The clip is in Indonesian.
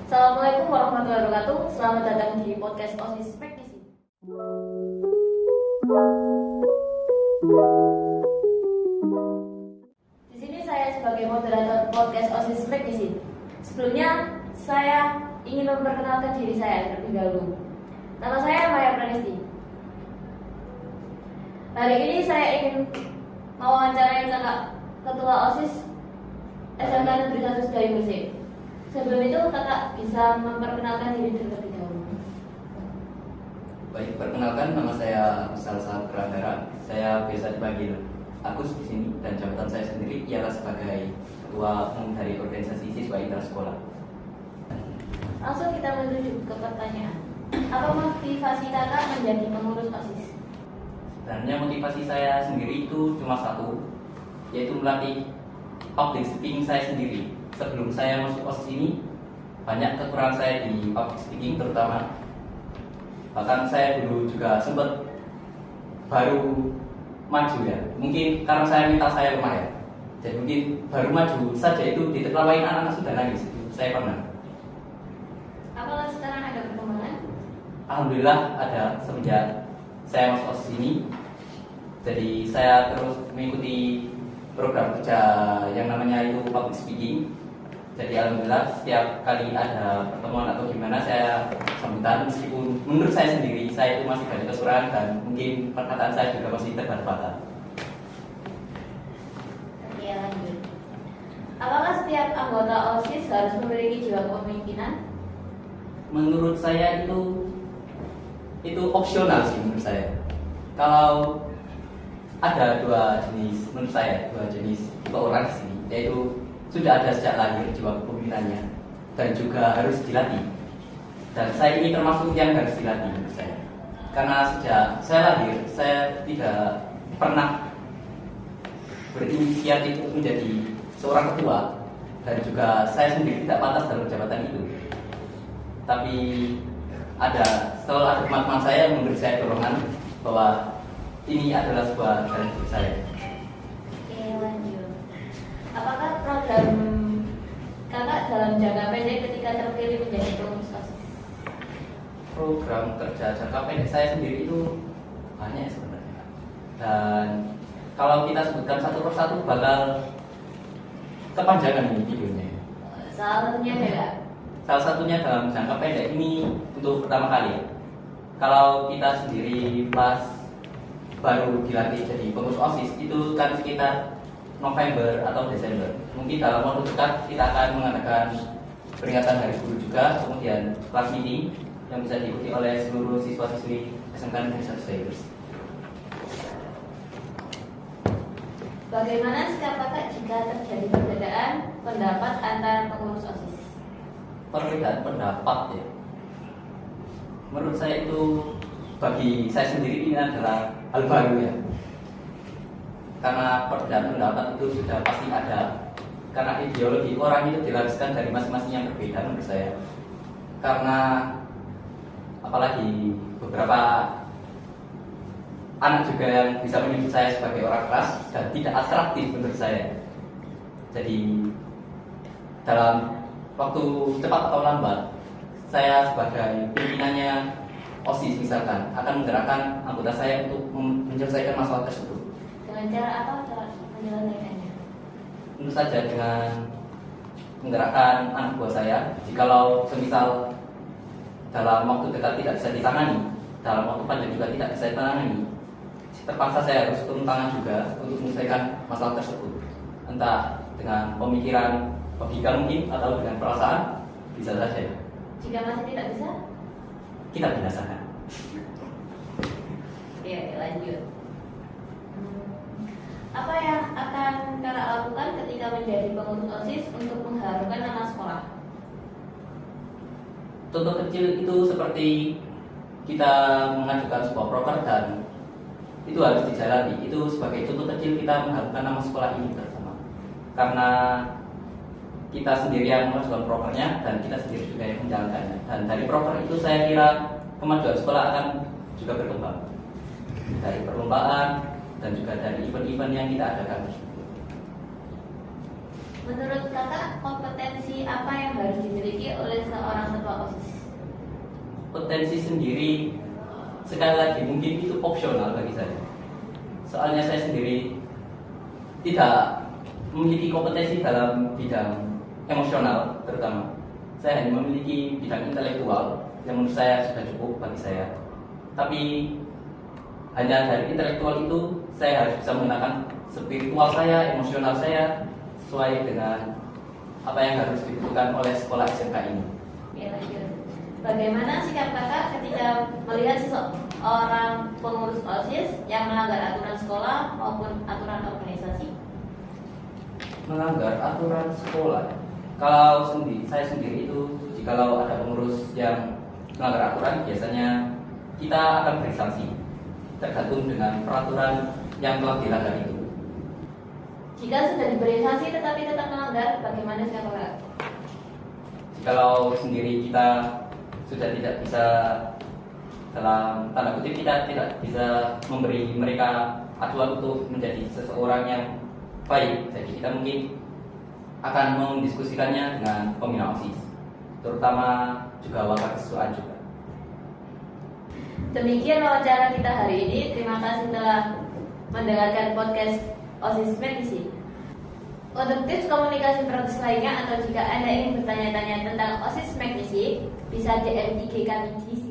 Assalamualaikum warahmatullahi wabarakatuh. Selamat datang di podcast OSIS Praktisi. Di sini saya sebagai moderator podcast OSIS Praktisi. Sebelumnya saya ingin memperkenalkan diri saya terlebih dahulu. Nama saya Maya Pranisti. Hari ini saya ingin mewawancarai kakak ketua OSIS SMK Negeri 1 Sedayu Gresik. Sebelum itu kakak bisa memperkenalkan diri terlebih dahulu. Baik, perkenalkan nama saya Salsa Pradara. Saya biasa dipanggil Agus di sini dan jabatan saya sendiri ialah sebagai ketua umum dari organisasi siswa intrasekolah. Langsung kita menuju ke pertanyaan. Apa motivasi kakak menjadi pengurus OSIS? Sebenarnya motivasi saya sendiri itu cuma satu, yaitu melatih public speaking saya sendiri. Sebelum saya masuk OSIS ini, banyak kekurangan saya di public speaking terutama. Bahkan saya dulu juga sempat baru maju ya. Mungkin karena saya minta saya lemah ya. Jadi mungkin baru maju saja itu ditertawain anak-anak sudah nangis. Itu saya pernah. Apakah sekarang ada perkembangan? Alhamdulillah ada semenjak saya masuk OSIS ini. Jadi saya terus mengikuti program kerja yang namanya itu public speaking. Jadi alhamdulillah setiap kali ada pertemuan atau gimana saya sambutan, meskipun menurut saya sendiri saya itu masih banyak kekurangan dan mungkin perkataan saya juga masih terbata-bata. Oke, lanjut. Apakah setiap anggota OSIS harus memiliki jiwa kepemimpinan? Menurut saya itu opsional sih menurut saya. Kalau ada dua jenis menurut saya, dua jenis tipe orang di sini, yaitu sudah ada sejak lahir jiwa kepemimpinannya dan juga harus dilatih. Dan saya ini termasuk yang harus dilatih menurut saya. Karena sejak saya lahir, saya tidak pernah berinisiatif menjadi seorang ketua dan juga saya sendiri tidak pantas dalam jabatan itu. Tapi selalu ada teman-teman saya yang memberi saya dorongan bahwa ini adalah sebuah jalan hidup saya. Oke, lanjut. Apakah program kakak dalam jangka pendek ketika terpilih menjadi pengurus OSIS? Program kerja jangka pendek saya sendiri itu banyak sebenarnya. Dan kalau kita sebutkan satu persatu bakal kepanjangan ini videonya. Salah satunya adalah Salah satunya dalam jangka pendek ini untuk pertama kali. Kalau kita sendiri pas baru dilantik jadi pengurus OSIS itu kan sekitar November atau Desember. Mungkin dalam waktu dekat kita akan mengadakan peringatan Hari Guru juga, kemudian class meeting yang bisa diikuti oleh seluruh siswa-siswi SMK Negeri 1 Sedayu Gresik. bagaimana sikap kakak jika terjadi perbedaan pendapat antara pengurus OSIS? Perbedaan pendapat ya. Menurut saya itu bagi saya sendiri ini adalah hal baru ya. Karena perbedaan pendapat itu sudah pasti ada. Karena ideologi orang itu dilariskan dari masing-masing yang berbeda menurut saya. Karena apalagi beberapa anak juga yang bisa menyebut saya sebagai orang keras dan tidak atraktif menurut saya. Jadi dalam waktu cepat atau lambat saya sebagai pimpinannya OSIS misalkan akan menggerakkan anggota saya untuk menyelesaikan masalah tersebut. Dengan cara apa cara menyelesaikannya? Tentu saja dengan menggerakkan anak buah saya. Jikalau semisal dalam waktu dekat tidak bisa ditangani, dalam waktu panjang juga tidak bisa ditangani, terpaksa saya harus turun tangan juga untuk menyelesaikan masalah tersebut. Entah dengan pemikiran logika mungkin atau dengan perasaan, bisa saja. Jika masih tidak bisa? Kita binasakan. Oke, lanjut. Apa yang akan kakak lakukan ketika menjadi pengurus OSIS untuk mengharumkan nama sekolah? Contoh kecil itu seperti kita mengajukan sebuah proker dan itu harus dijalani. Itu sebagai contoh kecil kita mengharumkan nama sekolah ini bersama. Karena kita sendiri yang mengajukan prokernya dan kita sendiri juga yang menjalankannya. Dan dari proker itu saya kira kemajuan sekolah akan juga berkembang. Dari perlombaan dan juga dari event-event yang kita adakan. Menurut kakak, kompetensi apa yang harus dimiliki oleh seorang kompetensi sendiri sekali lagi mungkin itu opsional bagi saya. Soalnya saya sendiri tidak memiliki kompetensi dalam bidang emosional terutama. Saya hanya memiliki bidang intelektual yang menurut saya sudah cukup bagi saya. Tapi hanya dari intelektual itu saya harus bisa menggunakan spiritual saya, emosional saya sesuai dengan apa yang harus dibutuhkan oleh sekolah SMK ini. Oke, lanjut. Bagaimana sikap kakak ketika melihat seseorang pengurus OSIS yang melanggar aturan sekolah maupun aturan organisasi? Melanggar aturan sekolah. Kalau saya sendiri itu, jikalau ada pengurus yang melanggar aturan, biasanya kita akan beri sanksi, tergantung dengan peraturan yang telah dilanggar itu. Jika sudah diberi sanksi tetapi tetap melanggar, bagaimana sikap kakak? Jikalau sendiri kita sudah tidak bisa, dalam tanda kutip, kita tidak bisa memberi mereka acuan untuk menjadi seseorang yang baik, jadi kita mungkin akan mendiskusikannya dengan pembina OSIS, terutama juga wakil kesesuaian juga. Demikian wawancara kita hari ini. Terima kasih telah mendengarkan podcast OSIS Medisi. Untuk tips komunikasi praktis lainnya atau jika Anda ingin bertanya-tanya tentang OSIS Medisi, bisa DM IG kami di